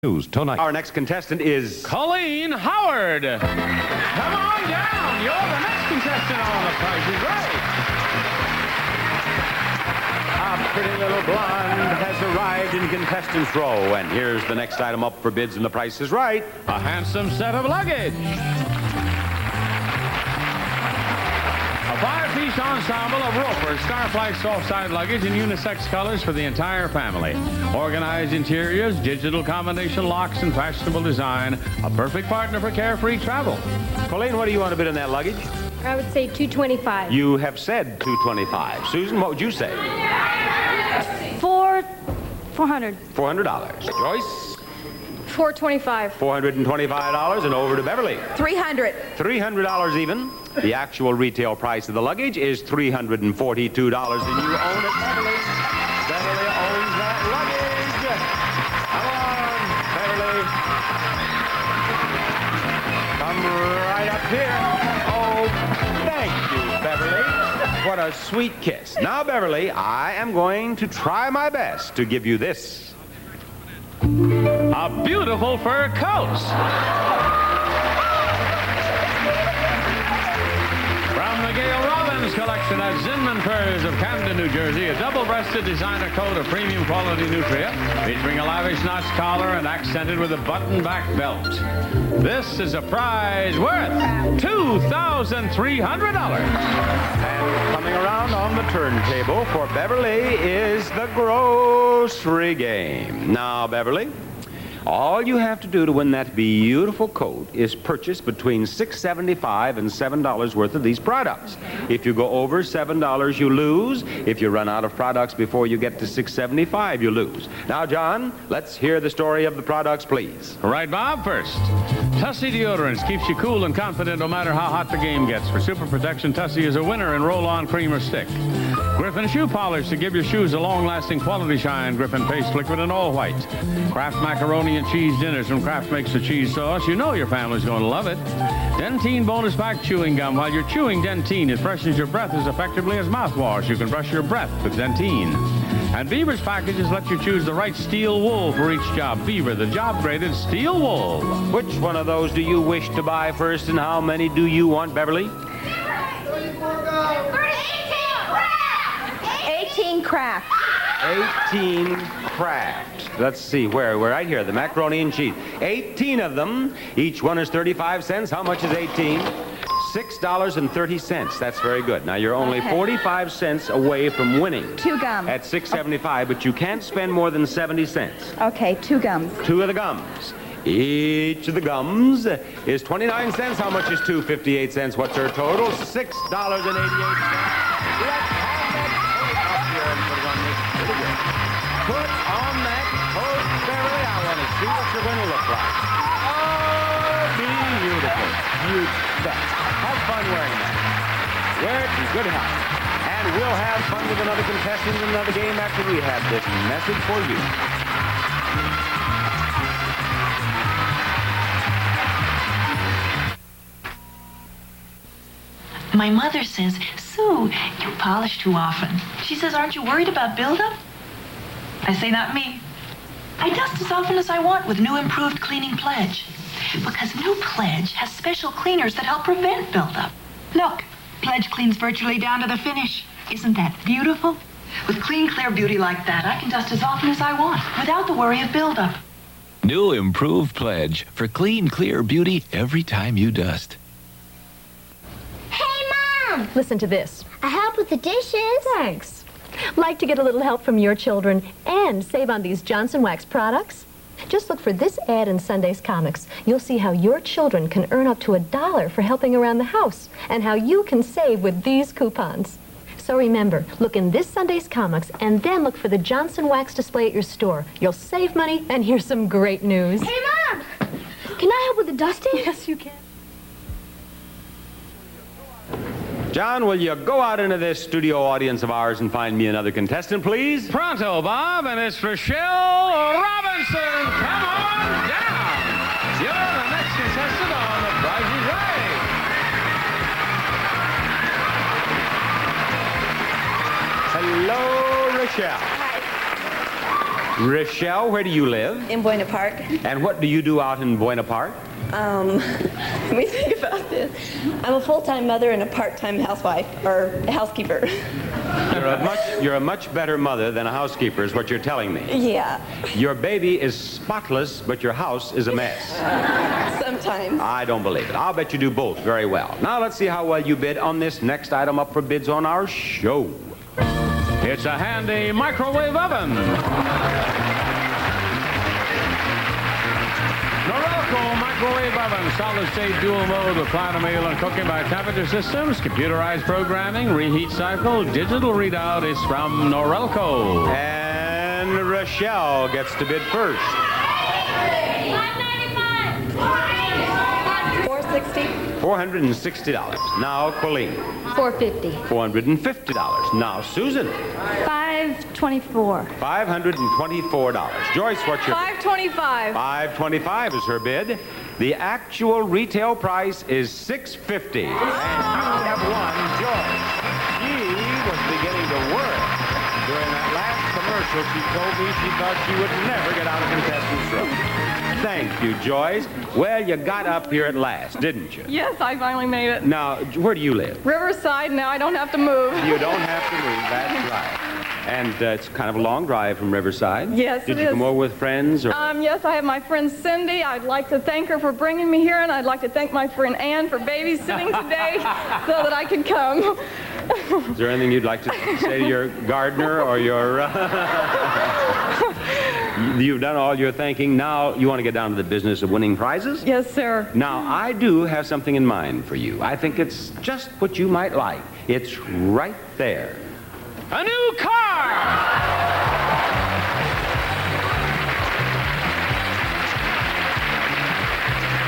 News tonight. Our next contestant is Colleen Howard. Come on down. You're the next contestant on The Price is Right. a pretty little blonde has arrived in contestants row, and here's the next item up for bids, and The Price is Right. A handsome set of luggage. A five-piece ensemble of Roper Starflight soft-side luggage in unisex colors for the entire family. Organized interiors, digital combination locks, and fashionable design. A perfect partner for carefree travel. Colleen, what do you want to bid on that luggage? I would say $225. You have said $225. Susan, what would you say? $400. $400. Joyce? $425. $425, and over to Beverly. $300. $300 even. The actual retail price of the luggage is $342, and you own it, Beverly. Beverly owns that luggage. Come on, Beverly. Come right up here. Oh, thank you, Beverly. What a sweet kiss. Now, Beverly, I am going to try my best to give you this. A beautiful fur coat. From the Gail Robbins collection at Zinman Furs of Camden, New Jersey, a double-breasted designer coat of premium quality nutria, featuring a lavish notch collar and accented with a button-back belt. This is a prize worth $2,300. And coming around on the turntable for Beverly is the grocery game. Now, Beverly, all you have to do to win that beautiful coat is purchase between $6.75 and $7 worth of these products. If you go over $7, you lose. If you run out of products before you get to $6.75, you lose. Now, John, let's hear the story of the products, please. Right, Bob? First, Tussie Deodorants keeps you cool and confident no matter how hot the game gets. For super protection, Tussie is a winner in roll-on cream or stick. Griffin shoe polish to give your shoes a long-lasting quality shine. Griffin paste liquid and all white. Kraft macaroni and cheese dinners from Kraft makes the cheese sauce. You know your family's going to love it. Dentine bonus pack chewing gum. While you're chewing Dentine, it freshens your breath as effectively as mouthwash. You can brush your breath with Dentine. And Beaver's packages let you choose the right steel wool for each job. Beaver, the job-graded steel wool. Which one of those do you wish to buy first, and how many do you want, Beverly? 18 Kraft. 18 Kraft. Let's see, where? We're right here, the macaroni and cheese. 18 of them. Each one is 35 cents. How much is 18? $6.30. That's very good. Now, you're only 45 cents away from winning. 2 gums. At $6.75, but you can't spend more than 70 cents. Okay, 2 gums. 2 of the gums. Each of the gums is 29 cents. How much is 2.58 cents? What's her total? $6.88. Let's put on that coat, Beverly. I want to see what you're going to look like. Oh, beautiful. You bet. Have fun wearing that. Wear it in good health. And we'll have fun with another contestant in another game after we have this message for you. My mother says, Sue, you polish too often. She says, aren't you worried about buildup? I say, not me. I dust as often as I want with new improved cleaning Pledge. Because new Pledge has special cleaners that help prevent buildup. Look, Pledge cleans virtually down to the finish. Isn't that beautiful? With clean, clear beauty like that, I can dust as often as I want without the worry of buildup. New improved Pledge for clean, clear beauty every time you dust. Listen to this. I help with the dishes. Thanks. Like to get a little help from your children and save on these Johnson Wax products? Just look for this ad in Sunday's Comics. You'll see how your children can earn up to $1 for helping around the house and how you can save with these coupons. So remember, look in this Sunday's Comics and then look for the Johnson Wax display at your store. You'll save money and here's some great news. Hey, Mom! Can I help with the dusting? Yes, you can. John, will you go out into this studio audience of ours and find me another contestant, please? Pronto, Bob, and it's Rochelle Robinson. Come on down. You're the next contestant on The Price is Right. Hello, Rochelle. Rochelle, where do you live? In Buena Park. And what do you do out in Buena Park? Let me think about this. I'm a full-time mother and a part-time housewife, or housekeeper. You're a much better mother than a housekeeper, is what you're telling me. Yeah, Your baby is spotless, but your house is a mess. sometimes. I don't believe it. I'll bet you do both very well. Now let's see how well you bid on this next item up for bids on our show. It's a handy microwave oven. Norelco microwave oven, solid state dual mode with meal and cooking by temperature systems, computerized programming, reheat cycle, digital readout. It's from Norelco. And Rochelle gets to bid first. $460. $460. Now Colleen. $450. $450. Now Susan. $524. $524. Joyce, what's your... $525. $525 is her bid. The actual retail price is $650. And you have won Joyce. She was beginning to worry. During that last commercial, she told me she thought she would never get out of contestant's room. Thank you, Joyce. Well, you got up here at last, didn't you? Yes, I finally made it. Now, where do you live? Riverside, now I don't have to move. You don't have to move, that's right. And it's kind of a long drive from Riverside. Yes, Did it you is. come over with friends? Or? Yes, I have my friend Cindy. I'd like to thank her for bringing me here, and I'd like to thank my friend Ann for babysitting today so that I could come. Is there anything you'd like to say to your gardener or your... You've done all your thinking. Now you want to get down to the business of winning prizes? Yes, sir. Now, I do have something in mind for you. I think it's just what you might like. It's right there. A new car!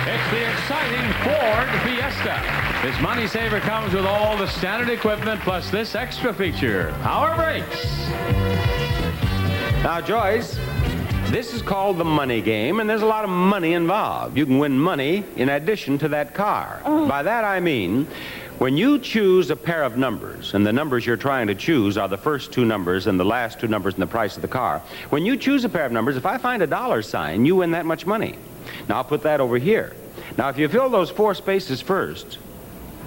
It's the exciting Ford Fiesta. This money saver comes with all the standard equipment plus this extra feature, power brakes. Now, Joyce, this is called the money game, and there's a lot of money involved. You can win money in addition to that car. By that I mean, when you choose a pair of numbers, and the numbers you're trying to choose are the first two numbers and the last two numbers in the price of the car, when you choose a pair of numbers, if I find a dollar sign, you win that much money. Now, I'll put that over here. Now, if you fill those 4 spaces first,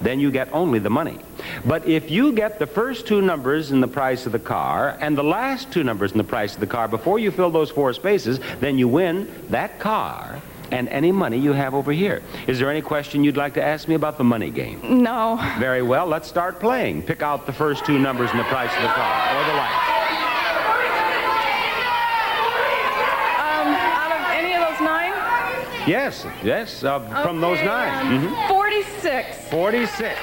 then you get only the money. But if you get the first 2 numbers in the price of the car and the last 2 numbers in the price of the car before you fill those 4 spaces, then you win that car and any money you have over here. Is there any question you'd like to ask me about the money game? No. Very well, let's start playing. Pick out the first 2 numbers in the price of the car or the last. Out of any of those 9? Yes, from those 9. 46. 46.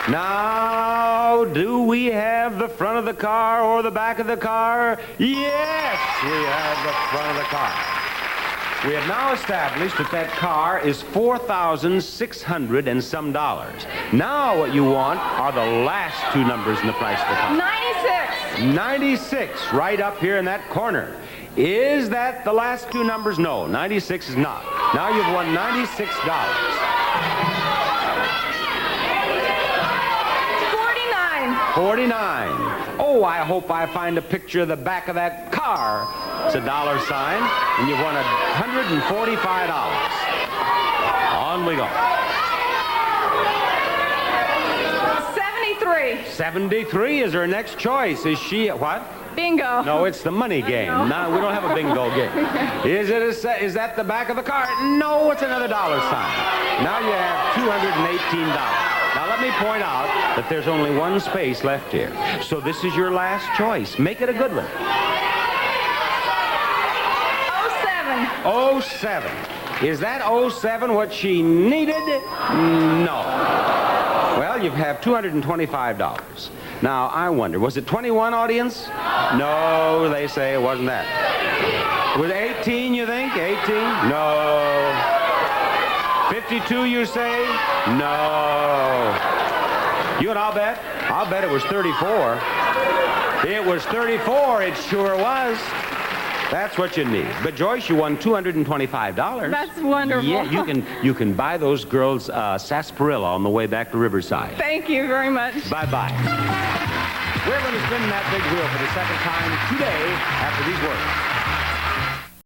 Now, do we have the front of the car or the back of the car? Yes, we have the front of the car. We have now established that that car is $4,600 and some dollars. Now what you want are the last 2 numbers in the price of the car. 96. 96, right up here in that corner. Is that the last 2 numbers? No, 96 is not. Now you've won $96. 49. Oh, I hope I find a picture of the back of that car. It's a dollar sign, and you've won $145. On we go. 73. 73 is her next choice. Is she what? Bingo. No, it's the money game. No, we don't have a bingo game. Is that the back of the car? No, it's another dollar sign. Now you have $218. Now let me point out that there's only 1 space left here. So this is your last choice. Make it a good one. 07. Is that 07 what she needed? No. Well, you have $225. Now, I wonder, was it 21, audience? No, they say it wasn't that. Was it 18, you think? 18? No. 52, you say? No. You and I'll bet it was 34. It was 34, it sure was. That's what you need. But Joyce, you won $225. That's wonderful. Yeah, you can buy those girls sarsaparilla on the way back to Riverside. Thank you very much. Bye-bye. We're going to spin that big wheel for the second time today after these words.